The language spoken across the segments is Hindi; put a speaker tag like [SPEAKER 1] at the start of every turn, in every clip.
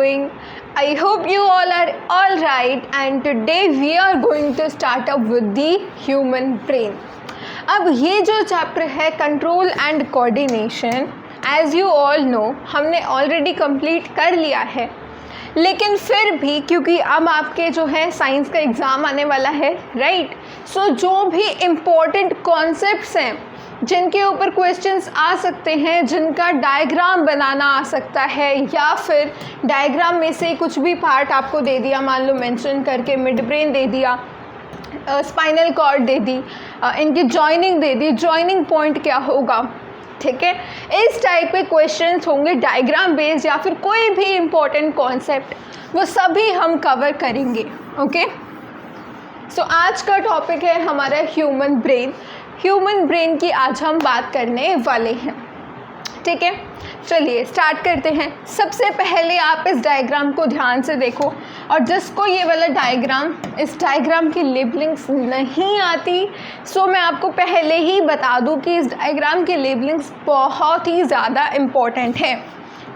[SPEAKER 1] doing? I hope you all are all right, and today we are going to start up with the human brain. अब ये जो चैप्टर है control and coordination, as you all know हमने ऑलरेडी कंप्लीट कर लिया है, लेकिन फिर भी क्योंकि अब आपके जो है साइंस का एग्ज़ाम आने वाला है, राइट? सो जो भी इम्पोर्टेंट कॉन्सेप्ट्स हैं जिनके ऊपर क्वेश्चंस आ सकते हैं, जिनका डायग्राम बनाना आ सकता है, या फिर डायग्राम में से कुछ भी पार्ट आपको दे दिया, मान लो मेंशन करके मिड ब्रेन दे दिया, स्पाइनल कॉर्ड दे दी, इनकी जॉइनिंग दे दी, जॉइनिंग पॉइंट क्या होगा, ठीक है? इस टाइप के क्वेश्चंस होंगे डायग्राम बेस्ड, या फिर कोई भी इम्पोर्टेंट कॉन्सेप्ट, वो सभी हम कवर करेंगे। ओके, सो आज का टॉपिक है हमारा ह्यूमन ब्रेन। ह्यूमन ब्रेन की आज हम बात करने वाले हैं, ठीक है? चलिए स्टार्ट करते हैं। सबसे पहले आप इस डायग्राम को ध्यान से देखो, और जिसको ये वाला डायग्राम, इस डायग्राम की लेबलिंग्स नहीं आती, सो मैं आपको पहले ही बता दूं कि इस डायग्राम की लेबलिंग्स बहुत ही ज़्यादा इम्पॉर्टेंट है,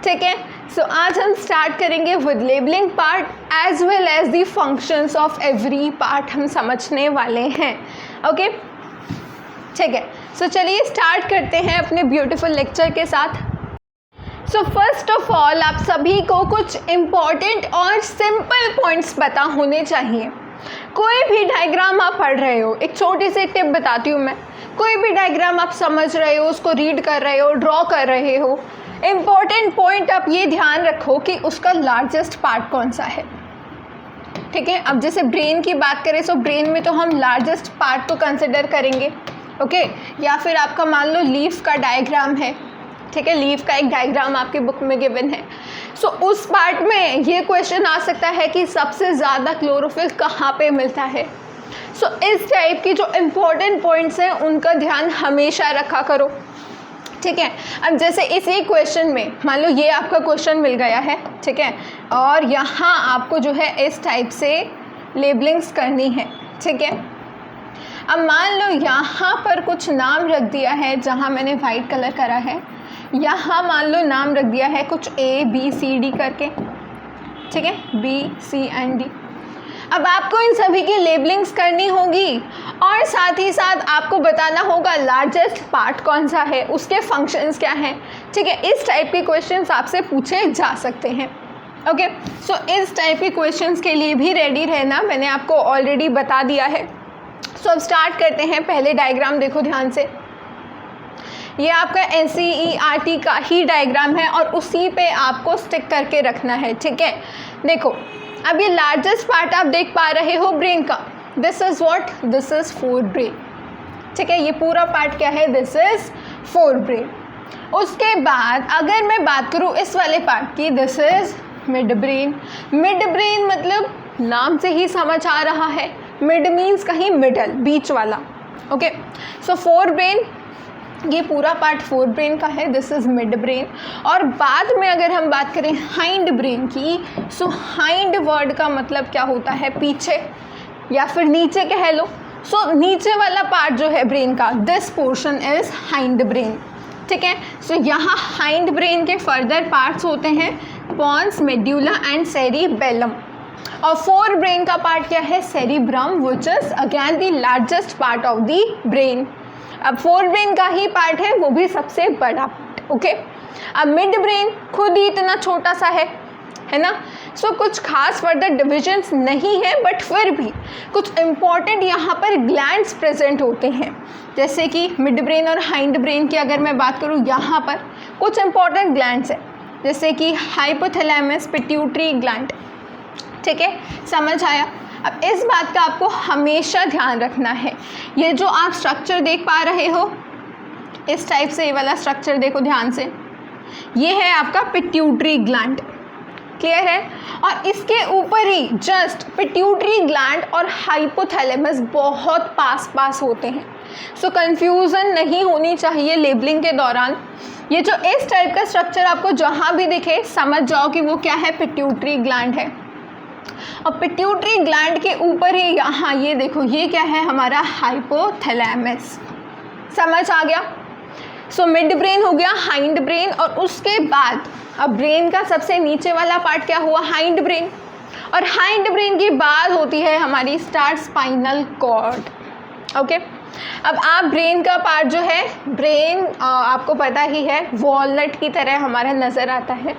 [SPEAKER 1] ठीक है? सो आज हम स्टार्ट करेंगे with labelling part as well as the functions of every part हम समझने वाले हैं। ओके, ठीक है? सो चलिए स्टार्ट करते हैं अपने ब्यूटीफुल लेक्चर के साथ। सो फर्स्ट ऑफ ऑल आप सभी को कुछ इम्पॉर्टेंट और सिंपल पॉइंट्स पता होने चाहिए। कोई भी डायग्राम आप पढ़ रहे हो, एक छोटी सी टिप बताती हूँ मैं, कोई भी डायग्राम आप समझ रहे हो, उसको रीड कर रहे हो, ड्रॉ कर रहे हो, इम्पॉर्टेंट पॉइंट आप ये ध्यान रखो कि उसका लार्जेस्ट पार्ट कौन सा है, ठीक है? अब जैसे ब्रेन की बात करें, सो ब्रेन में तो हम लार्जेस्ट पार्ट को कंसिडर करेंगे, ओके? या फिर आपका मान लो लीफ का डायग्राम है, ठीक है? लीफ का एक डायग्राम आपकी बुक में गिवन है, सो उस पार्ट में ये क्वेश्चन आ सकता है कि सबसे ज़्यादा क्लोरोफिल कहाँ पे मिलता है। सो इस टाइप की जो इम्पोर्टेंट पॉइंट्स हैं उनका ध्यान हमेशा रखा करो, ठीक है? अब जैसे इसी क्वेश्चन में मान लो ये आपका क्वेश्चन मिल गया है, ठीक है? और यहाँ आपको जो है इस टाइप से लेबलिंग्स करनी है, ठीक है? अब मान लो यहाँ पर कुछ नाम रख दिया है, जहाँ मैंने वाइट कलर करा है, यहाँ मान लो नाम रख दिया है कुछ ABCD करके, ठीक है? BCND। अब आपको इन सभी की लेबलिंग्स करनी होगी, और साथ ही साथ आपको बताना होगा लार्जेस्ट पार्ट कौन सा है, उसके फंक्शंस क्या हैं, ठीक है? इस टाइप के क्वेश्चंस आपसे पूछे जा सकते हैं। ओके, सो इस टाइप के क्वेश्चंस के लिए भी रेडी रहना, मैंने आपको ऑलरेडी बता दिया है। सो अब स्टार्ट करते हैं। पहले डायग्राम देखो ध्यान से, ये आपका NCERT का ही डायग्राम है और उसी पे आपको स्टिक करके रखना है, ठीक है? देखो, अब ये लार्जेस्ट पार्ट आप देख पा रहे हो ब्रेन का, this is what, this is four brain, ठीक है? ये पूरा पार्ट क्या है, दिस इज़ फोर ब्रेन। उसके बाद अगर मैं बात करूँ इस वाले पार्ट की, this is mid brain. Mid brain मतलब नाम से ही समझ आ रहा है, मिड मीन्स कहीं मिडल, बीच वाला, ओके? सो फोर ब्रेन, ये पूरा पार्ट फोर ब्रेन का है, दिस इज़ मिड ब्रेन। और बाद में अगर हम बात करें हाइंड ब्रेन की, सो हाइंड वर्ड का मतलब क्या होता है, पीछे या फिर नीचे कह लो। सो नीचे वाला पार्ट जो है ब्रेन का, this portion is hind brain, ठीक है? सो यहाँ हाइंड ब्रेन के फर्दर पार्ट्स होते हैं पॉन्स, मेड्यूला एंड सेरिबेलम। और फोर ब्रेन का पार्ट क्या है, cerebrum, which is again the largest part of the brain. अब फोर ब्रेन का ही पार्ट है, वो भी सबसे बड़ा पार्ट, ओके? अब मिड ब्रेन खुद ही इतना छोटा सा है ना? सो कुछ खास फर्दर डिविजन्स नहीं है, बट फिर भी कुछ इम्पॉर्टेंट यहाँ पर ग्लैंड्स प्रेजेंट होते हैं, जैसे कि मिड ब्रेन और हाइंड ब्रेन की अगर मैं बात करूँ, यहाँ पर कुछ इम्पॉर्टेंट ग्लैंड्स हैं, जैसे कि हाइपोथैलेमस, पिट्यूटरी ग्लैंड, ठीक है? समझ आया? अब इस बात का आपको हमेशा ध्यान रखना है, ये जो आप स्ट्रक्चर देख पा रहे हो, इस टाइप से ये वाला स्ट्रक्चर देखो ध्यान से, ये है आपका पिट्यूटरी ग्लैंड, क्लियर है? और इसके ऊपर ही जस्ट पिट्यूटरी ग्लैंड और हाइपोथैलेमस बहुत पास होते हैं। सो कंफ्यूजन नहीं होनी चाहिए लेबलिंग के दौरान। ये जो इस टाइप का स्ट्रक्चर आपको जहाँ भी दिखे, समझ जाओ कि वो क्या है, पिट्यूटरी ग्लैंड है। और पिट्यूटरी ग्लैंड के ऊपर ही यहाँ ये देखो, ये क्या है, हमारा हाइपोथैलेमस। समझ आ गया? सो मिड ब्रेन हो गया, हाइंड ब्रेन, और उसके बाद अब ब्रेन का सबसे नीचे वाला पार्ट क्या हुआ, हाइंड ब्रेन, और हाइंड ब्रेन की बाद होती है हमारी स्टार्ट स्पाइनल कॉर्ड। ओके, अब आप ब्रेन का पार्ट जो है, ब्रेन आपको पता ही है वॉलनट की तरह हमारा नज़र आता है,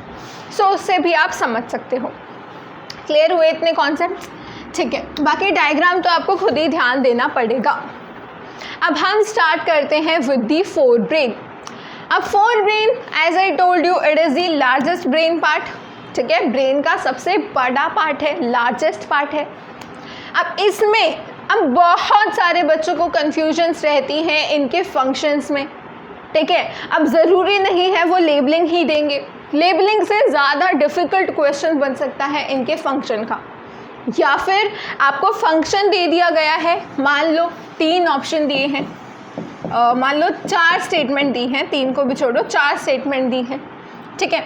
[SPEAKER 1] सो उससे भी आप समझ सकते हो। क्लियर हुए इतने कॉन्सेप्ट्स? ठीक है, बाकी डायग्राम तो आपको खुद ही ध्यान देना पड़ेगा। अब हम स्टार्ट करते हैं विद दी फोर ब्रेन। अब forebrain, as I told you, it is the largest brain part. ठीक है, ब्रेन का सबसे बड़ा पार्ट है, लार्जेस्ट पार्ट है। अब इसमें अब बहुत सारे बच्चों को कन्फ्यूजन्स रहती हैं इनके फंक्शंस में। ठीक है, अब ज़रूरी नहीं है वो लेबलिंग ही देंगे, लेबलिंग से ज़्यादा डिफ़िकल्ट क्वेश्चन बन सकता है इनके फंक्शन का। या फिर आपको फंक्शन दे दिया गया है, मान लो 3 ऑप्शन दिए हैं, मान लो 4 स्टेटमेंट दी हैं, 3 को भी छोड़ो, 4 स्टेटमेंट दी हैं। ठीक है,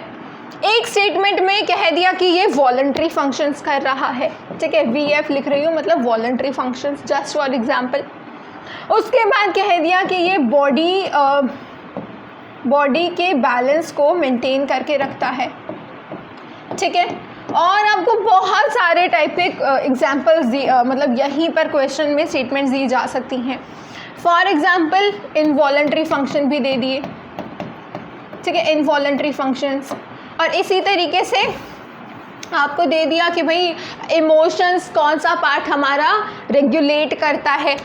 [SPEAKER 1] एक स्टेटमेंट में कह दिया कि ये वॉलंटरी फंक्शंस कर रहा है। ठीक है, VF लिख रही हूँ, मतलब voluntary functions, just for example. उसके बाद कह दिया कि ये बॉडी के बैलेंस को मेंटेन करके रखता है। ठीक है, और आपको बहुत सारे टाइप के एग्जांपल्स मतलब यहीं पर क्वेश्चन में स्टेटमेंट्स दी जा सकती हैं। फॉर एग्जांपल इनवॉलंटरी फंक्शन भी दे दिए। ठीक है, इनवॉलंटरी फंक्शंस, और इसी तरीके से आपको दे दिया कि भाई इमोशंस कौन सा पार्ट हमारा रेगुलेट करता है,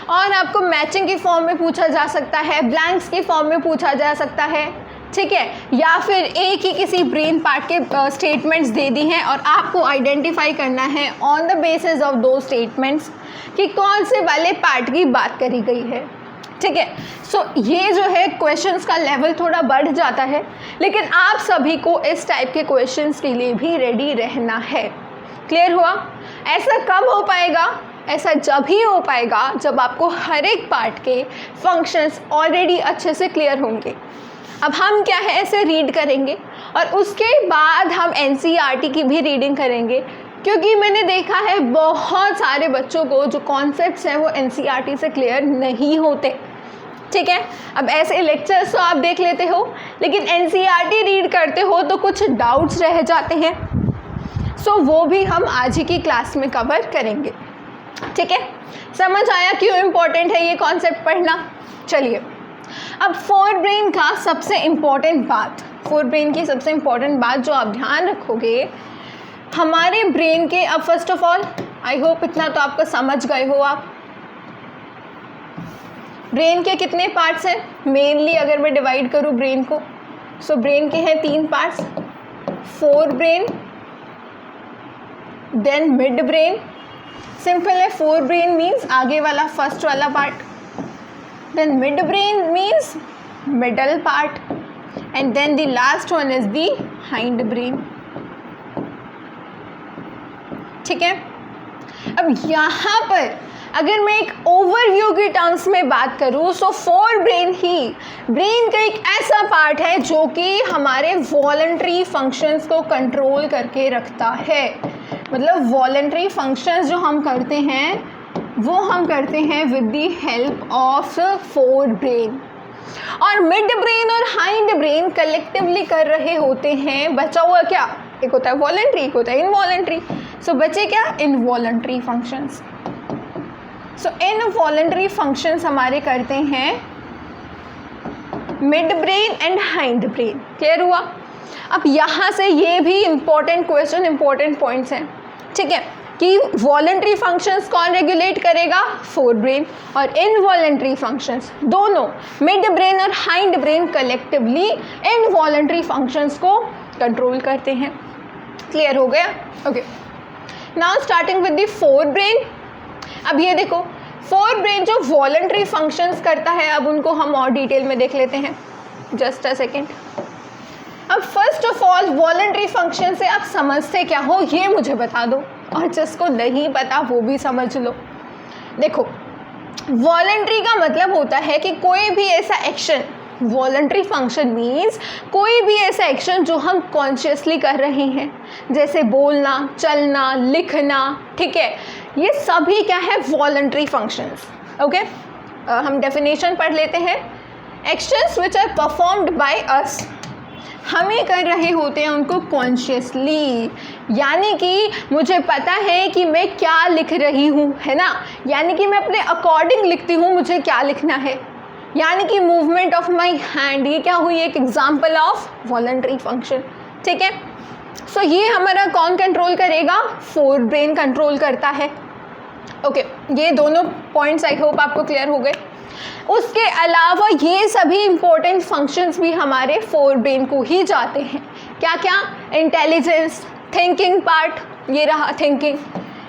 [SPEAKER 1] और आपको मैचिंग की फॉर्म में पूछा जा सकता है, ब्लैंक्स की फॉर्म में पूछा जा सकता है। ठीक है, या फिर एक ही किसी ब्रेन पार्ट के स्टेटमेंट्स दे दी हैं और आपको आइडेंटिफाई करना है ऑन द बेसिस ऑफ दो स्टेटमेंट्स कि कौन से वाले पार्ट की बात करी गई है। ठीक है, सो ये जो है क्वेश्चंस का लेवल थोड़ा बढ़ जाता है, लेकिन आप सभी को इस टाइप के क्वेश्चंस के लिए भी रेडी रहना है। क्लियर हुआ? ऐसा कब हो पाएगा? ऐसा जब ही हो पाएगा जब आपको हर एक पार्ट के फंक्शंस ऑलरेडी अच्छे से क्लियर होंगे। अब हम क्या है, ऐसे रीड करेंगे और उसके बाद हम NCERT की भी रीडिंग करेंगे, क्योंकि मैंने देखा है बहुत सारे बच्चों को जो कॉन्सेप्ट्स हैं वो NCERT से क्लियर नहीं होते। ठीक है, अब ऐसे लेक्चर्स तो आप देख लेते हो, लेकिन NCERT रीड करते हो तो कुछ डाउट्स रह जाते हैं, सो वो भी हम आज ही की क्लास में कवर करेंगे। ठीक है, समझ आया क्यों इम्पोर्टेंट है ये कॉन्सेप्ट पढ़ना? चलिए, अब फोर ब्रेन का सबसे इम्पॉर्टेंट बात, फोर ब्रेन की सबसे इम्पॉर्टेंट बात जो आप ध्यान रखोगे, हमारे ब्रेन के, अब first of all I hope इतना तो आपको समझ गए हो आप, ब्रेन के कितने पार्ट्स हैं मेनली अगर मैं डिवाइड करूँ ब्रेन को, सो ब्रेन के हैं 3 parts, forebrain, then midbrain. Simple है, फोर ब्रेन मीन्स आगे वाला फर्स्ट वाला part, then mid brain means middle part, and then the last one is the hind brain. ठीक है, अब यहाँ पर अगर मैं एक ओवरव्यू की टर्म्स में बात करूँ, सो फोर ब्रेन ही ब्रेन का एक ऐसा पार्ट है जो कि हमारे वॉलंटरी फंक्शंस को कंट्रोल करके रखता है। मतलब वॉलंटरी फंक्शंस जो हम करते हैं वो हम करते हैं with the help of fore brain, और मिड ब्रेन और हाइंड ब्रेन कलेक्टिवली कर रहे होते हैं। बचा हुआ क्या? एक होता है वॉलंटरी, एक होता है इनवॉलंटरी। सो बचे क्या? Involuntary functions. So involuntary functions हमारे करते हैं mid brain and hind brain. Clear हुआ? अब यहाँ से ये भी इम्पोर्टेंट क्वेश्चन, इम्पोर्टेंट पॉइंट्स हैं। ठीक है, कि वॉलंटरी फंक्शंस कौन रेगुलेट करेगा? फोर ब्रेन, और इनवॉलंटरी फंक्शंस दोनों मिड ब्रेन और hind brain collectively involuntary functions को कंट्रोल करते हैं। क्लियर हो गया? Okay, now starting with the fore brain. अब ये देखो, फोर ब्रेन जो वॉलंटरी फंक्शंस करता है, अब उनको हम और डिटेल में देख लेते हैं। Just a second. अब first of all voluntary function से आप समझते क्या हो ये मुझे बता दो, और जिसको नहीं पता वो भी समझ लो। देखो, वॉलंटरी का मतलब होता है कि कोई भी ऐसा एक्शन, वॉलंटरी फंक्शन मीन्स कोई भी ऐसा एक्शन जो हम कॉन्शियसली कर रहे हैं, जैसे बोलना, चलना, लिखना। ठीक है, ये सभी क्या है? Voluntary functions. ओके, हम डेफिनेशन पढ़ लेते हैं। Actions which are performed by us हम ही कर रहे होते हैं उनको कॉन्शियसली, यानी कि मुझे पता है कि मैं क्या लिख रही हूँ, है ना, यानी कि मैं अपने अकॉर्डिंग लिखती हूँ मुझे क्या लिखना है, यानी कि मूवमेंट ऑफ माई हैंड, ये क्या हुई, एक एग्जाम्पल ऑफ वॉलंटरी फंक्शन। ठीक है, सो ये हमारा कौन कंट्रोल करेगा, फोर ब्रेन कंट्रोल करता है। ओके, ये दोनों पॉइंट्स आई होप आपको क्लियर हो गए। उसके अलावा ये सभी इंपॉर्टेंट फंक्शंस भी हमारे फोर ब्रेन को ही जाते हैं। क्या क्या, इंटेलिजेंस, थिंकिंग पार्ट, ये रहा थिंकिंग,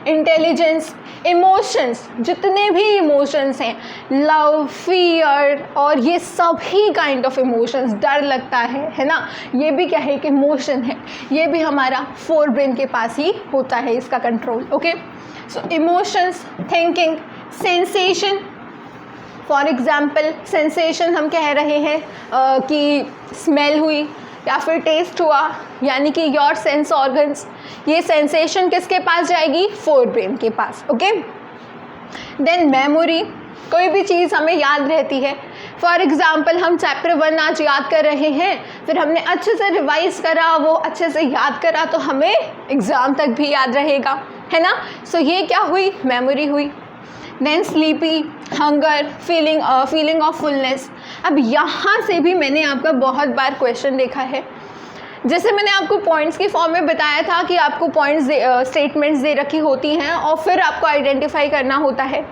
[SPEAKER 1] इंटेलिजेंस, इमोशंस, जितने भी इमोशंस हैं, लव, फियर और ये सभी काइंड ऑफ इमोशंस, डर लगता है ना, ये भी क्या है, एक इमोशन है, ये भी हमारा फोर ब्रेन के पास ही होता है इसका control. Okay, so emotions, thinking, sensation, for example sensation हम कह रहे हैं कि स्मेल हुई या फिर टेस्ट हुआ, यानी कि योर सेंस ऑर्गन्स, ये सेंसेशन किसके पास जाएगी, फोर ब्रेन के पास। ओके, देन मेमोरी, कोई भी चीज़ हमें याद रहती है, फॉर एग्ज़ाम्पल हम चैप्टर 1 आज याद कर रहे हैं, फिर हमने अच्छे से रिवाइज करा, वो अच्छे से याद करा तो हमें एग्ज़ाम तक भी याद रहेगा, है ना, सो ये क्या हुई, मेमोरी हुई। Then sleepy, hunger, feeling of fullness. अब यहाँ से भी मैंने आपका बहुत बार क्वेश्चन देखा है, जैसे मैंने आपको पॉइंट्स की फॉर्म में बताया था कि आपको पॉइंट्स स्टेटमेंट्स दे रखी होती हैं और फिर आपको आइडेंटिफाई करना होता है।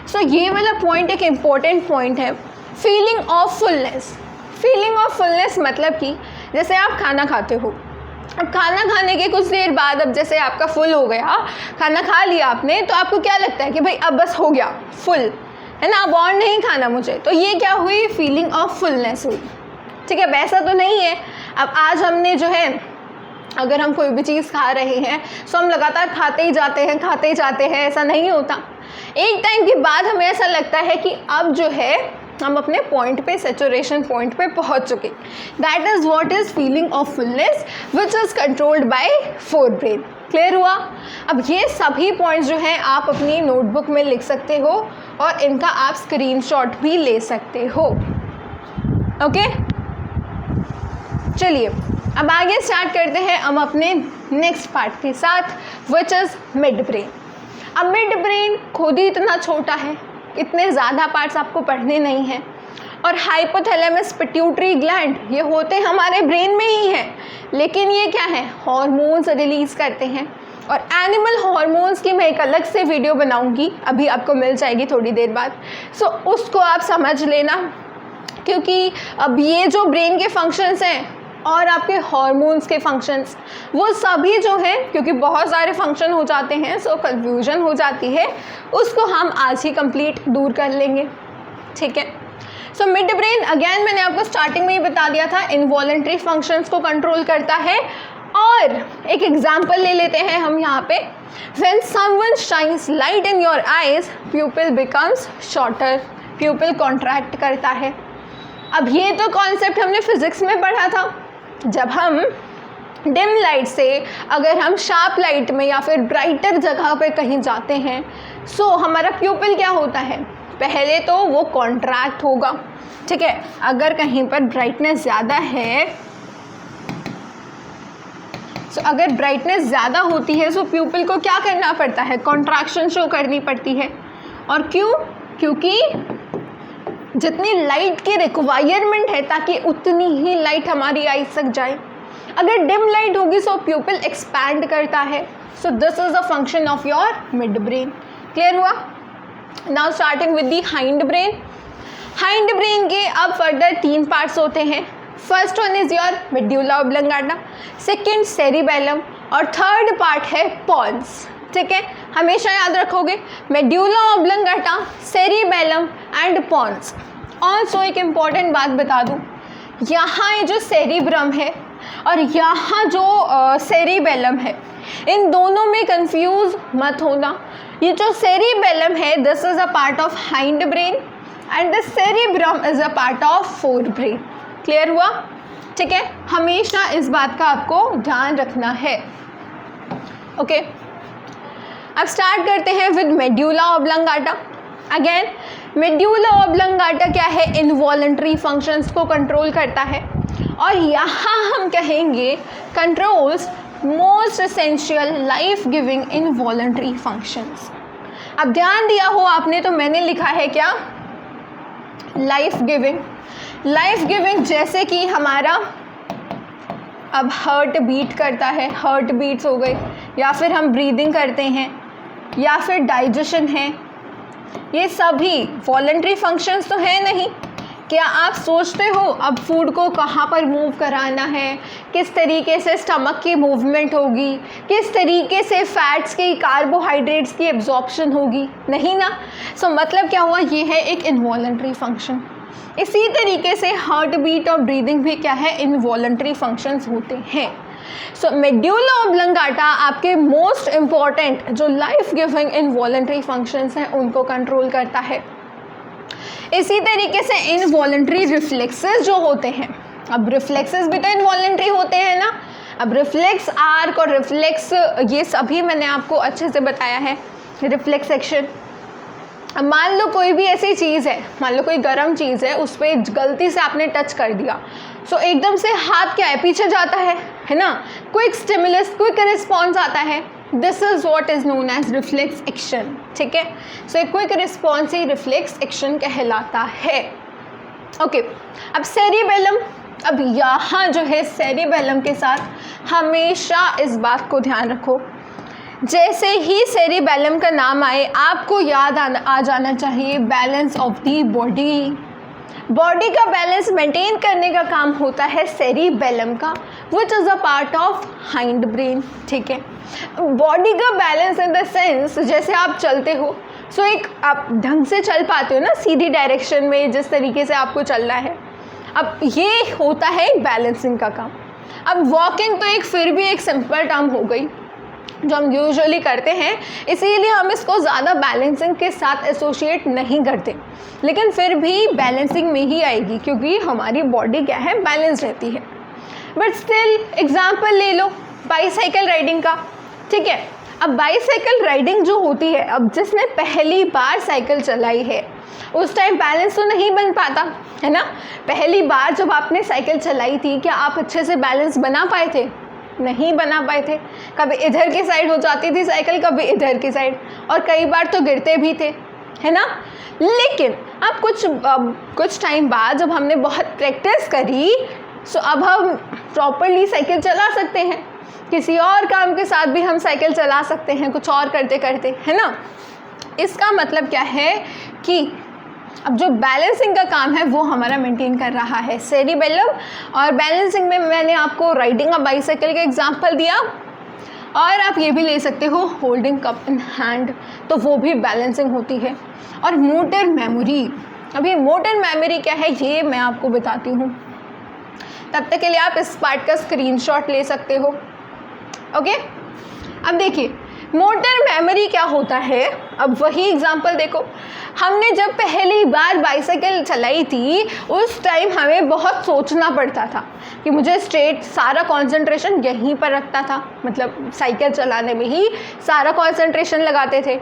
[SPEAKER 1] सो ये वाला पॉइंट एक इम्पॉर्टेंट पॉइंट है, feeling of fullness. Feeling of fullness मतलब कि जैसे आप खाना खाते हो, अब खाना खाने के कुछ देर बाद, अब जैसे आपका फुल हो गया, खाना खा लिया आपने, तो आपको क्या लगता है कि भाई अब बस हो गया फुल, है ना, अब और नहीं खाना मुझे, तो ये क्या हुई, फीलिंग ऑफ फुलनेस हुई। ठीक है, वैसा तो नहीं है। अब आज हमने जो है, अगर हम कोई भी चीज़ खा रहे हैं तो हम लगातार खाते ही जाते हैं, ऐसा नहीं होता। एक टाइम के बाद हमें ऐसा लगता है कि अब जो है हम अपने पॉइंट पे, सैचुरेशन पॉइंट पे पहुंच चुके। That is what is feeling of fullness which is controlled by fore brain. Clear हुआ। अब ये सभी पॉइंट्स जो हैं आप अपनी नोटबुक में लिख सकते हो और इनका आप स्क्रीनशॉट भी ले सकते हो। ओके, चलिए अब आगे स्टार्ट करते हैं हम अपने नेक्स्ट पार्ट के साथ, विच इज़ मिड ब्रेन। अब मिड ब्रेन खुद ही इतना छोटा है, इतने ज़्यादा पार्ट्स आपको पढ़ने नहीं हैं, और हाइपोथैलेमस, पिट्यूटरी ग्लैंड, ये होते हमारे ब्रेन में ही हैं, लेकिन ये क्या है, हार्मोन्स रिलीज़ करते हैं। और एनिमल हार्मोन्स की मैं एक अलग से वीडियो बनाऊंगी, अभी आपको मिल जाएगी थोड़ी देर बाद, सो उसको आप समझ लेना, क्योंकि अब ये जो ब्रेन के फंक्शंस हैं और आपके हार्मोन्स के फंक्शंस, वो सभी जो हैं, क्योंकि बहुत सारे फंक्शन हो जाते हैं, सो कन्फ्यूजन हो जाती है, उसको हम आज ही कंप्लीट दूर कर लेंगे। ठीक है, सो मिड ब्रेन अगेन मैंने आपको स्टार्टिंग में ही बता दिया था, इनवॉलंटरी फंक्शंस को कंट्रोल करता है। और एक एग्जांपल ले लेते हैं हम यहाँ पे, when someone shines light in your eyes, प्यूपिल becomes shorter, प्यूपिल contract करता है। अब ये तो कॉन्सेप्ट हमने फिजिक्स में पढ़ा था, जब हम डिम लाइट से अगर हम शार्प लाइट में या फिर ब्राइटर जगह पे कहीं जाते हैं, सो हमारा प्यूपिल क्या होता है, पहले तो वो कॉन्ट्रैक्ट होगा। ठीक है, अगर कहीं पर ब्राइटनेस ज़्यादा है, सो अगर ब्राइटनेस ज़्यादा होती है, सो प्यूपिल को क्या करना पड़ता है, कॉन्ट्रैक्शन शो करनी पड़ती है। और क्यों, क्योंकि जितनी लाइट की रिक्वायरमेंट है ताकि उतनी ही लाइट हमारी आइज तक जाए। अगर डिम लाइट होगी सो प्यूपिल एक्सपैंड करता है। So this is the function of your mid brain. Clear हुआ। Now starting with the hind brain. Hind brain के अब फर्दर 3 पार्ट्स होते हैं। First one is your medulla oblongata, second cerebellum और थर्ड पार्ट है पॉन्स। ठीक है, हमेशा याद रखोगे, medulla oblongata, cerebellum and pons. Also एक इम्पॉर्टेंट बात बता दूँ, यहाँ ये जो सेरिब्रम है और यहाँ जो सेरिबेलम है, इन दोनों में कंफ्यूज मत होना। ये जो सेरिबेलम है, this is a part of hind brain and the cerebrum is a part of fore brain. Clear हुआ। ठीक है, हमेशा इस बात का आपको ध्यान रखना है। ओके, अब स्टार्ट करते हैं with medulla oblongata. Again medulla oblongata क्या है, इनवॉलंटरी फंक्शंस को कंट्रोल करता है। और यहाँ हम कहेंगे controls most essential life giving involuntary functions. अब ध्यान दिया हो आपने तो मैंने लिखा है क्या, लाइफ गिविंग जैसे कि हमारा अब हार्ट बीट करता है, हार्ट बीट्स हो गए, या फिर हम ब्रीदिंग करते हैं, या फिर डाइजेशन है, ये सभी वॉलंटरी फंक्शंस तो है नहीं। क्या आप सोचते हो अब फूड को कहाँ पर मूव कराना है, किस तरीके से स्टमक की मूवमेंट होगी, किस तरीके से फैट्स की, कार्बोहाइड्रेट्स की एब्जॉर्प्शन होगी? नहीं ना। सो मतलब क्या हुआ, ये है एक इनवॉलंटरी फंक्शन। इसी तरीके से हार्ट बीट और ब्रीदिंग भी क्या है, इनवॉलंटरी फंक्शंस होते हैं। सो मेड्यूला ऑब्लंगाटा आपके मोस्ट इम्पॉर्टेंट जो लाइफ गिविंग इनवॉलंटरी फंक्शंस हैं उनको कंट्रोल करता है। इसी तरीके से इनवॉलंटरी रिफ्लेक्सेस जो होते हैं, अब रिफ्लेक्सेस भी तो इनवॉलंटरी होते हैं ना। अब रिफ्लेक्स आर्क और रिफ्लेक्स ये सभी मैंने आपको अच्छे से बताया है। रिफ्लेक्स एक्शन, अब मान लो कोई भी ऐसी चीज़ है, मान लो कोई गर्म चीज़ है, उस पर गलती से आपने टच कर दिया, सो एकदम से हाथ क्या है, पीछे जाता है ना। क्विक स्टिमुलस, क्विक रिस्पॉन्स आता है। This is what is known as reflex action. ठीक है, सो एक क्विक रिस्पॉन्स ही रिफ्लेक्स एक्शन कहलाता है। ओके, अब सेरिबेलम, अब यहाँ जो है सेरिबेलम के साथ हमेशा इस बात को ध्यान रखो, जैसे ही सेरिबेलम का नाम आए आपको याद आ जाना चाहिए balance of the body. Body का बैलेंस मेंटेन करने का काम होता है सेरिबेलम का, which is a part of hind brain. ठीक है, बॉडी का बैलेंस इन द सेंस जैसे आप चलते हो, सो एक आप ढंग से चल पाते हो ना, सीधी डायरेक्शन में जिस तरीके से आपको चलना है। अब ये होता है एक बैलेंसिंग का काम। अब वॉकिंग तो एक फिर भी एक सिंपल टर्म हो गई जो हम यूजुअली करते हैं, इसीलिए हम इसको ज़्यादा बैलेंसिंग के साथ एसोसिएट नहीं करते, लेकिन फिर भी बैलेंसिंग में ही आएगी क्योंकि हमारी बॉडी क्या है, बैलेंस रहती है। बट स्टिल एग्जाम्पल ले लो बाईसाइकिल राइडिंग का। ठीक है, अब बाईसाइकिल राइडिंग जो होती है, अब जिसने पहली बार साइकिल चलाई है उस टाइम बैलेंस तो नहीं बन पाता है ना। पहली बार जब आपने साइकिल चलाई थी, क्या आप अच्छे से बैलेंस बना पाए थे? नहीं बना पाए थे। कभी इधर की साइड हो जाती थी साइकिल, कभी इधर की साइड, और कई बार तो गिरते भी थे, है ना। लेकिन अब कुछ टाइम बाद जब हमने बहुत प्रैक्टिस करी, सो अब हम प्रॉपरली साइकिल चला सकते हैं। किसी और काम के साथ भी हम साइकिल चला सकते हैं, कुछ और करते करते, है ना। इसका मतलब क्या है कि अब जो बैलेंसिंग का काम है वो हमारा मेंटेन कर रहा है सेरिबेलम। और बैलेंसिंग में मैंने आपको राइडिंग अ बाइसाइकिल का एग्जांपल दिया, और आप ये भी ले सकते हो होल्डिंग कप इन हैंड, तो वो भी बैलेंसिंग होती है। और मोटर मेमोरी, अभी मोटर मेमोरी क्या है ये मैं आपको बताती हूँ, तब तक के लिए आप इस पार्ट का स्क्रीनशॉट ले सकते हो। ओके, अब देखिए मोटर मेमोरी क्या होता है। अब वही एग्जांपल देखो, हमने जब पहली बार बाइसाइकिल चलाई थी उस टाइम हमें बहुत सोचना पड़ता था कि मुझे स्ट्रेट, सारा कंसंट्रेशन यहीं पर रखता था, मतलब साइकिल चलाने में ही सारा कंसंट्रेशन लगाते थे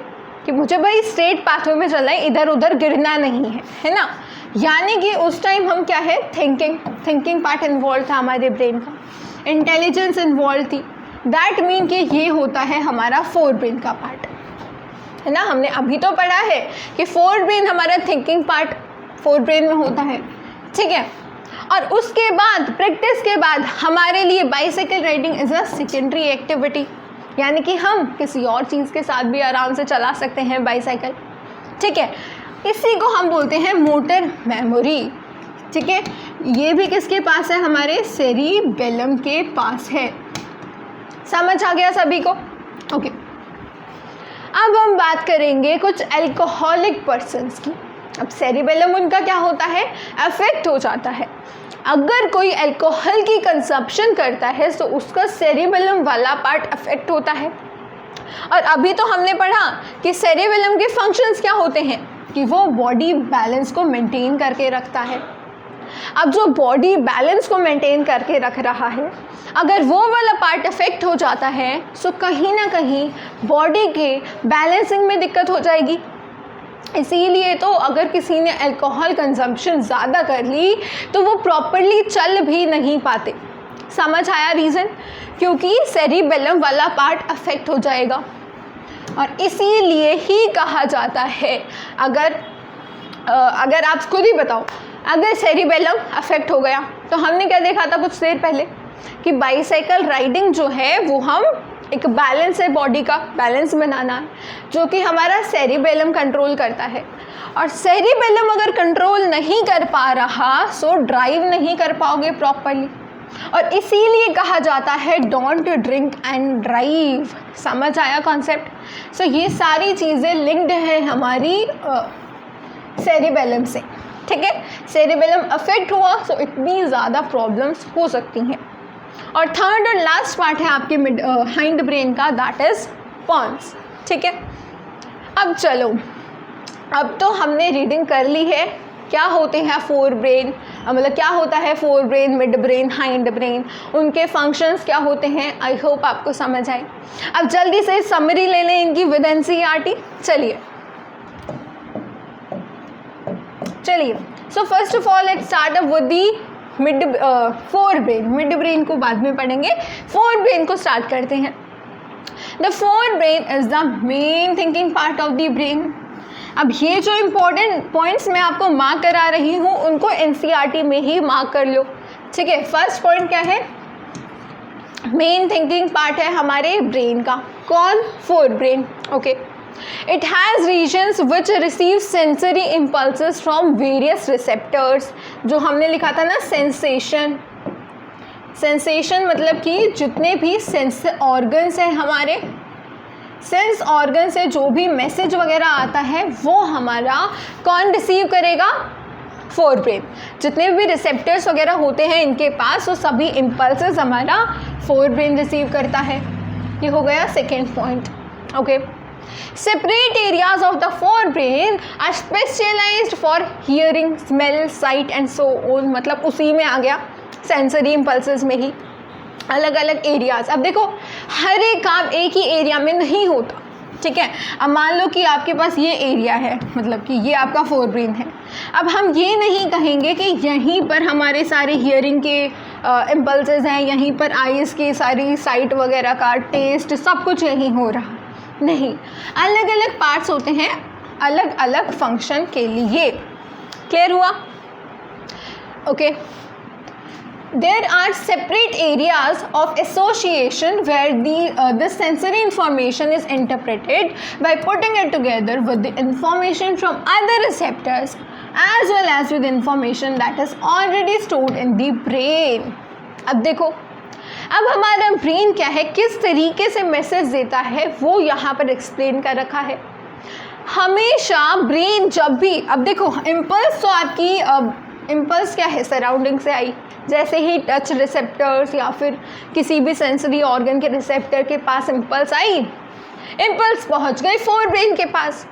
[SPEAKER 1] कि मुझे भाई स्ट्रेट पाथवे में चलना है, इधर उधर गिरना नहीं है ना। यानी कि उस टाइम हम क्या है, थिंकिंग पार्ट इन्वॉल्व था हमारे ब्रेन का, इंटेलिजेंस इन्वॉल्व थी। दैट मीन कि ये होता है हमारा फोर ब्रेन का पार्ट, है ना। हमने अभी तो पढ़ा है कि फोर ब्रेन हमारा थिंकिंग पार्ट फोर ब्रेन में होता है। ठीक है, और उसके बाद प्रैक्टिस के बाद हमारे लिए bicycle riding is a secondary activity, यानी कि हम किसी और चीज़ के साथ भी आराम से चला सकते हैं बाइसाइकिल। ठीक है, इसी को हम बोलते हैं मोटर मेमोरी। ठीक है, ये भी किसके पास है, हमारे सेरिबेलम के पास है। समझ आ गया सभी को? ओके, अब हम बात करेंगे कुछ अल्कोहलिक पर्सन्स की। अब सेरिबेलम उनका क्या होता है, अफेक्ट हो जाता है। अगर कोई अल्कोहल की कंजप्शन करता है तो उसका सेरिबेलम वाला पार्ट अफेक्ट होता है। और अभी तो हमने पढ़ा कि सेरिबेलम के फंक्शंस क्या होते हैं, कि वो बॉडी बैलेंस को मेंटेन करके रखता है। अब जो बॉडी बैलेंस को मेंटेन करके रख रहा है, अगर वो वाला पार्ट अफेक्ट हो जाता है तो कहीं ना कहीं बॉडी के बैलेंसिंग में दिक्कत हो जाएगी, इसीलिए तो अगर किसी ने अल्कोहल कंजम्पशन ज़्यादा कर ली तो वो प्रॉपरली चल भी नहीं पाते। समझ आया रीज़न? क्योंकि सेरिबेलम वाला पार्ट अफेक्ट हो जाएगा। और इसीलिए ही कहा जाता है, अगर आप खुद ही बताओ, अगर सेरिबेलम अफेक्ट हो गया तो हमने क्या देखा था कुछ देर पहले कि बाइसाइकिल राइडिंग जो है वो हम एक बैलेंस है, बॉडी का बैलेंस बनाना है, जो कि हमारा सेरिबेलम कंट्रोल करता है। और सेरिबेलम अगर कंट्रोल नहीं कर पा रहा सो ड्राइव नहीं कर पाओगे प्रॉपरली। और इसीलिए कहा जाता है डोंट ड्रिंक एंड ड्राइव। समझ आया कॉन्सेप्ट? सो ये सारी चीज़ें लिंक्ड है हमारी सेरिबेलम से, ठीक है। सेरिबेलम अफेक्ट हुआ सो इतनी ज़्यादा प्रॉब्लम्स हो सकती हैं। और थर्ड और लास्ट पार्ट है आपके हाइंड ब्रेन का, दैट इज़ पॉन्स, ठीक है। अब चलो, अब तो हमने रीडिंग कर ली है क्या होते हैं फोर ब्रेन, मतलब क्या होता है fore brain, mid brain, hind brain, उनके फंक्शंस क्या होते हैं। आई होप आपको समझ आए। अब जल्दी से समरी ले लें इनकी विद एनसीईआरटी। चलिए so first of all let's start up with the fore brain. Mid brain को बाद में पढ़ेंगे, फोर ब्रेन को स्टार्ट करते हैं। The fore brain is the main thinking part of the brain. अब ये जो इम्पोर्टेंट पॉइंट्स मैं आपको मार्क करा रही हूँ उनको एनसीईआरटी में ही मार्क कर लो, ठीक है। फर्स्ट पॉइंट क्या है? मेन थिंकिंग पार्ट है हमारे ब्रेन का। कौन? Fore brain, okay. It has regions which receive sensory impulses from various receptors। जो हमने लिखा था ना सेंसेशन, सेंसेशन मतलब कि जितने भी सेंस ऑर्गन्स हैं हमारे, सेंस ऑर्गन से जो भी मैसेज वगैरह आता है वो हमारा कौन रिसीव करेगा? Fore brain. जितने भी रिसेप्टर्स वगैरह होते हैं इनके पास वो सभी इम्पल्सेस हमारा फोर ब्रेन रिसीव करता है। ये हो गया second point, okay. Separate areas of the forebrain are specialized for hearing, smell, sight and so on। मतलब उसी में आ गया सेंसरी इम्पल्सेस में ही अलग अलग एरियाज। अब देखो हर एक काम एक ही एरिया में नहीं होता, ठीक है। अब मान लो कि आपके पास ये एरिया है, मतलब कि ये आपका फोर ब्रेन है। अब हम ये नहीं कहेंगे कि यहीं पर हमारे सारे हियरिंग के इम्पल्सेस हैं, यहीं पर आइज़ की सारी साइट वगैरह का टेस्ट सब कुछ यहीं हो रहा, नहीं। अलग अलग पार्ट्स होते हैं अलग अलग फंक्शन के लिए। क्लियर हुआ? Okay. There are separate areas of association where the sensory information is interpreted by putting it together with the information from other receptors as well as with information that is already stored in the brain। अब देखो, अब हमारा ब्रेन क्या है, किस तरीके से मैसेज देता है वो यहाँ पर एक्सप्लेन कर रखा है। हमेशा ब्रेन जब भी, अब देखो इम्पल्स तो आपकी इम्पल्स क्या है, सराउंडिंग से आई। जैसे ही टच रिसेप्टर्स या फिर किसी भी सेंसरी ऑर्गन के रिसेप्टर के पास इम्पल्स आई, इम्पल्स पहुँच गई फोर ब्रेन के पास।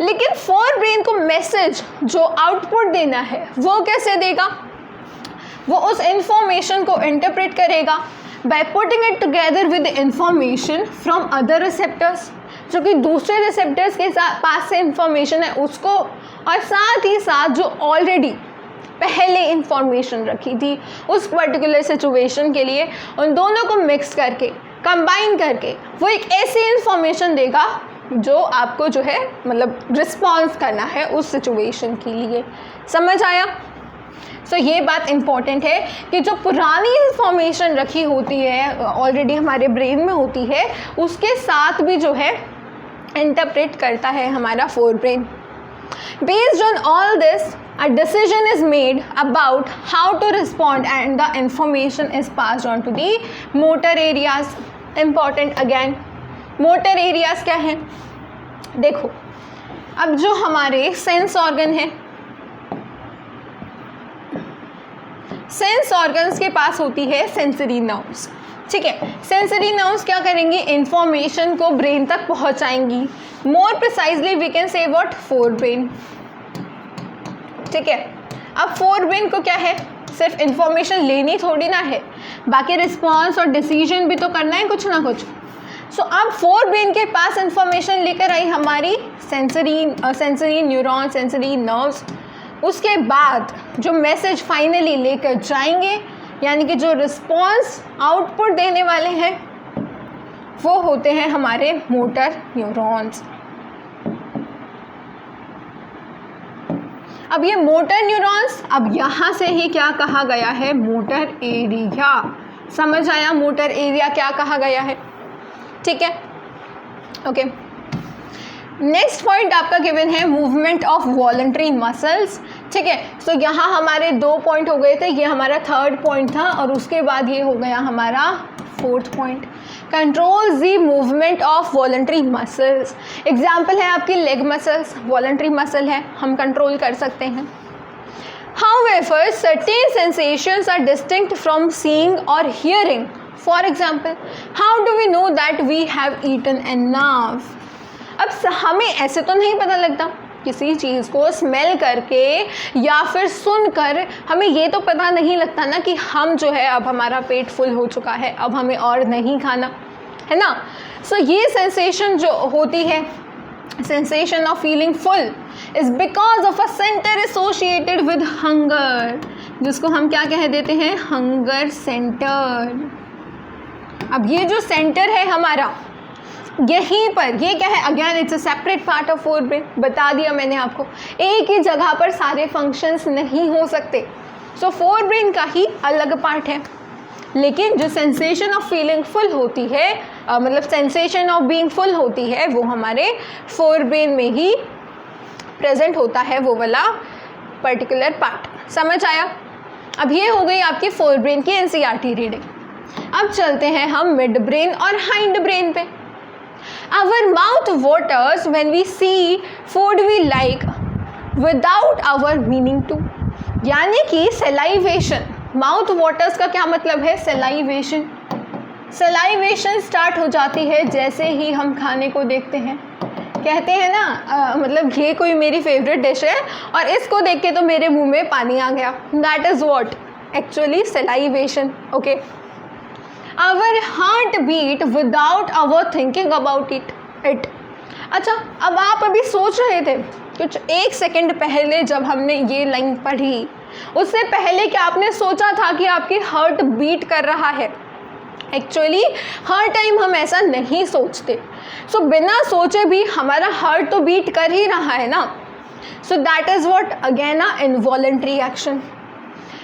[SPEAKER 1] लेकिन फोर ब्रेन को मैसेज जो आउटपुट देना है वो कैसे देगा? वो उस इंफॉर्मेशन को इंटरप्रेट करेगा by putting it together with information from other receptors, जो कि दूसरे रिसेप्टर्स के पास से इंफॉर्मेशन है उसको, और साथ ही साथ जो ऑलरेडी पहले इंफॉर्मेशन रखी थी उस पर्टिकुलर सिचुएशन के लिए, उन दोनों को मिक्स करके कंबाइन करके वो एक ऐसी इंफॉर्मेशन देगा जो आपको जो है मतलब रिस्पॉन्स करना है उस सिचुएशन के लिए। समझ आया? सो ये बात इम्पॉर्टेंट है कि जो पुरानी इंफॉर्मेशन रखी होती है ऑलरेडी हमारे ब्रेन में होती है उसके साथ भी जो है इंटरप्रेट करता है हमारा fore brain. Based on all this a decision is made about how to respond and the information is passed on to the motor areas। important again, motor areas क्या है? देखो अब जो हमारे सेंस ऑर्गन है, सेंस ऑर्गन्स के पास होती है सेंसरी नर्व्स, ठीक है। सेंसरी नर्व्स क्या करेंगी? इंफॉर्मेशन को ब्रेन तक पहुंचाएंगी। More precisely we can say what? Fore brain, ठीक है। अब फोर ब्रेन को क्या है? सिर्फ इंफॉर्मेशन लेनी थोड़ी ना है, बाकी रिस्पॉन्स और डिसीजन भी तो करना है कुछ ना कुछ। सो अब फोर ब्रेन के पास इंफॉर्मेशन लेकर आई हमारी सेंसरी न्यूरॉन, सेंसरी नर्व्स। उसके बाद जो मैसेज फाइनली लेकर जाएंगे, यानी कि जो रिस्पॉन्स आउटपुट देने वाले हैं, वो होते हैं हमारे मोटर न्यूरॉन्स। अब ये मोटर न्यूरॉन्स, अब यहाँ से ही क्या कहा गया है, मोटर एरिया। समझ आया मोटर एरिया क्या कहा गया है? ठीक है, ओके। नेक्स्ट पॉइंट आपका गिवन है मूवमेंट ऑफ वॉलंटरी मसल्स। ठीक है, सो यहाँ हमारे 2 पॉइंट हो गए थे, ये हमारा 3rd पॉइंट था, और उसके बाद ये हो गया हमारा 4th point. Control the movement of voluntary muscles. Example है आपकी लेग मसल्स, वॉलंटरी मसल है, हम कंट्रोल कर सकते हैं। However, certain sensations are distinct from seeing or hearing. For example, how do we know that we have eaten enough? अब हमें ऐसे तो नहीं पता लगता, किसी चीज़ को स्मेल करके या फिर सुनकर हमें ये तो पता नहीं लगता ना कि हम जो है अब हमारा पेट फुल हो चुका है, अब हमें और नहीं खाना है ना। सो ये सेंसेशन जो होती है, sensation of feeling full is because of a center associated with hunger, जिसको हम क्या कह देते हैं, hunger center। अब ये जो सेंटर है हमारा, यहीं पर ये क्या है, again it's a separate part of fore brain. बता दिया मैंने आपको, एक ही जगह पर सारे फंक्शंस नहीं हो सकते। सो फोर ब्रेन का ही अलग पार्ट है, लेकिन जो सेंसेशन ऑफ फीलिंग फुल होती है, मतलब सेंसेशन ऑफ बीइंग फुल होती है, वो हमारे फोर ब्रेन में ही प्रेजेंट होता है, वो वाला पर्टिकुलर पार्ट। समझ आया? अब ये हो गई आपकी फोर ब्रेन की एनसीईआरटी रीडिंग। अब चलते हैं हम मिड ब्रेन और हाइंड ब्रेन पे। Our mouth waters when we see food we like without our meaning to, यानी कि सेलाइवेशन। माउथ वाटर्स का क्या मतलब है? सेलाइवेशन। सेलाइवेशन स्टार्ट हो जाती है जैसे ही हम खाने को देखते हैं। कहते हैं ना, मतलब ये कोई मेरी फेवरेट डिश है और इसको देख के तो मेरे मुंह में पानी आ गया। That is what actually salivation. Okay, our heartbeat without our thinking about it. अच्छा, अब आप अभी सोच रहे थे कुछ 1 सेकेंड पहले जब हमने ये लाइन पढ़ी, उससे पहले क्या आपने सोचा था कि आपकी हार्ट बीट कर रहा है? एक्चुअली हर टाइम हम ऐसा नहीं सोचते। सो बिना सोचे भी हमारा हार्ट तो बीट कर ही रहा है ना। So that is what again a involuntary action.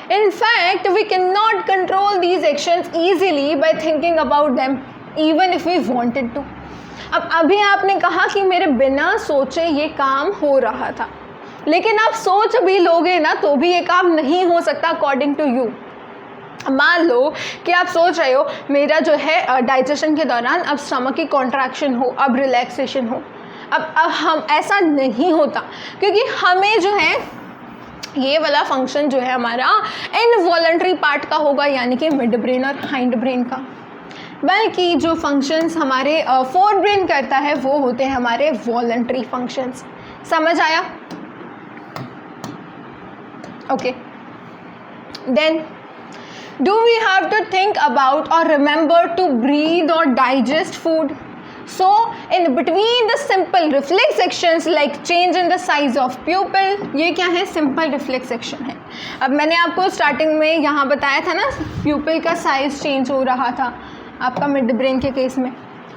[SPEAKER 1] In fact, we cannot control these actions easily by thinking about them, even if we wanted to. अब अभी आपने कहा कि मेरे बिना सोचे ये काम हो रहा था, लेकिन आप सोच भी लोगे ना तो भी ये काम नहीं हो सकता अकॉर्डिंग टू यू। मान लो कि आप सोच रहे हो मेरा जो है डाइजेशन के दौरान अब स्टमक की कॉन्ट्रैक्शन हो, अब रिलैक्सेशन हो। अब हम ऐसा नहीं होता, क्योंकि हमें जो है ये वाला फंक्शन जो है हमारा इनवॉलंटरी पार्ट का होगा, यानी कि मिड ब्रेन और हाइंड ब्रेन का। बल्कि जो फंक्शंस हमारे फोर ब्रेन करता है वो होते हैं हमारे वॉलंटरी फंक्शंस। समझ आया? Okay, then do we have to think about और रिमेंबर टू ब्रीद और digest food? So, in between the simple reflex actions like change in the size of pupil, ये क्या है? Simple reflex action है। अब मैंने आपको स्टार्टिंग में यहाँ बताया था ना, प्यूपिल का साइज चेंज हो रहा था आपका मिड ब्रेन के केस में,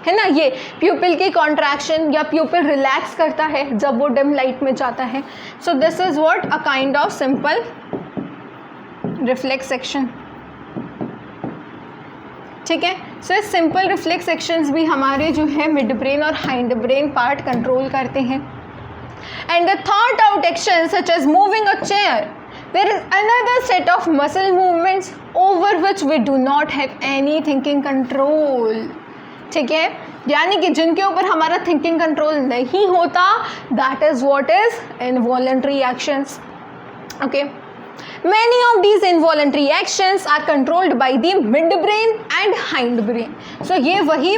[SPEAKER 1] है ना। ये प्यूपिल की कॉन्ट्रैक्शन या प्यूपिल रिलैक्स करता है जब वो डिम लाइट में जाता है। So this is what a kind of simple reflex action. ठीक है, सो इस सिंपल रिफ्लेक्स एक्शंस भी हमारे जो है मिड ब्रेन और हाइंड ब्रेन पार्ट कंट्रोल करते हैं। And the thought out action such as moving a chair, there is another set of muscle movements over which we do not have any thinking control. ठीक है, यानी कि जिनके ऊपर हमारा थिंकिंग कंट्रोल नहीं होता, that is what is involuntary actions. Okay, many of these involuntary actions are controlled by the midbrain and hindbrain. So ये वही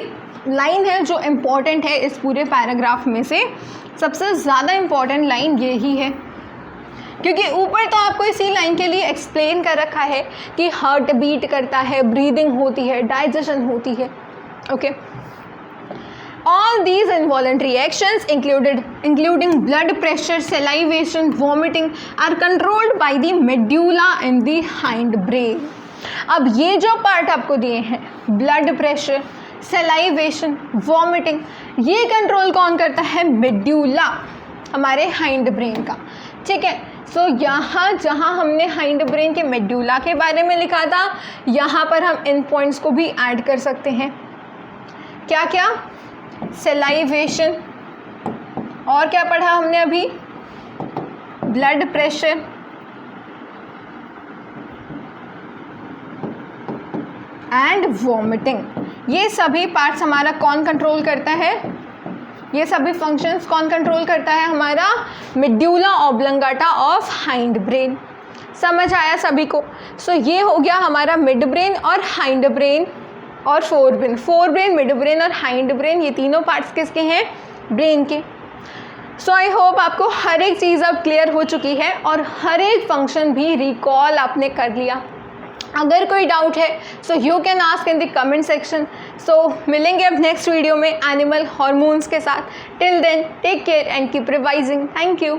[SPEAKER 1] लाइन है जो इम्पॉर्टेंट है इस पूरे पैराग्राफ में से। सबसे ज़्यादा इम्पॉर्टेंट लाइन यही है, क्योंकि ऊपर तो आपको इसी लाइन के लिए एक्सप्लेन कर रखा है कि हार्ट बीट करता है, ब्रीदिंग होती है, डाइजेशन होती है। Okay, All these involuntary actions including blood pressure, salivation, vomiting are controlled by the medulla in the hindbrain. अब ये जो पार्ट आपको दिए हैं, ब्लड प्रेशर, सलाइवेशन, वॉमिटिंग, ये कंट्रोल कौन करता है? मेड्यूला, हमारे हाइंड ब्रेन का। ठीक है, सो यहाँ जहाँ हमने हाइंड ब्रेन के मेड्यूला के बारे में लिखा था, यहाँ पर हम इन पॉइंट्स को भी ऐड कर सकते हैं। क्या क्या? सलाइवेशन, और क्या पढ़ा हमने अभी? Blood pressure, and vomiting. ये सभी पार्ट्स हमारा कौन कंट्रोल करता है? ये सभी फंक्शंस कौन कंट्रोल करता है? हमारा medulla oblongata of hind brain. समझ आया सभी को? सो ये हो गया हमारा मिड ब्रेन और हाइंड ब्रेन और फोर ब्रेन, मिड ब्रेन और हाइंड ब्रेन, ये तीनों पार्ट्स किसके हैं? ब्रेन के। सो आई होप आपको हर एक चीज़ अब क्लियर हो चुकी है और हर एक फंक्शन भी रिकॉल आपने कर लिया। अगर कोई डाउट है so you can ask in the comment section. So मिलेंगे अब नेक्स्ट वीडियो में एनिमल हॉर्मोन्स के साथ। Till then take care and keep revising. Thank you.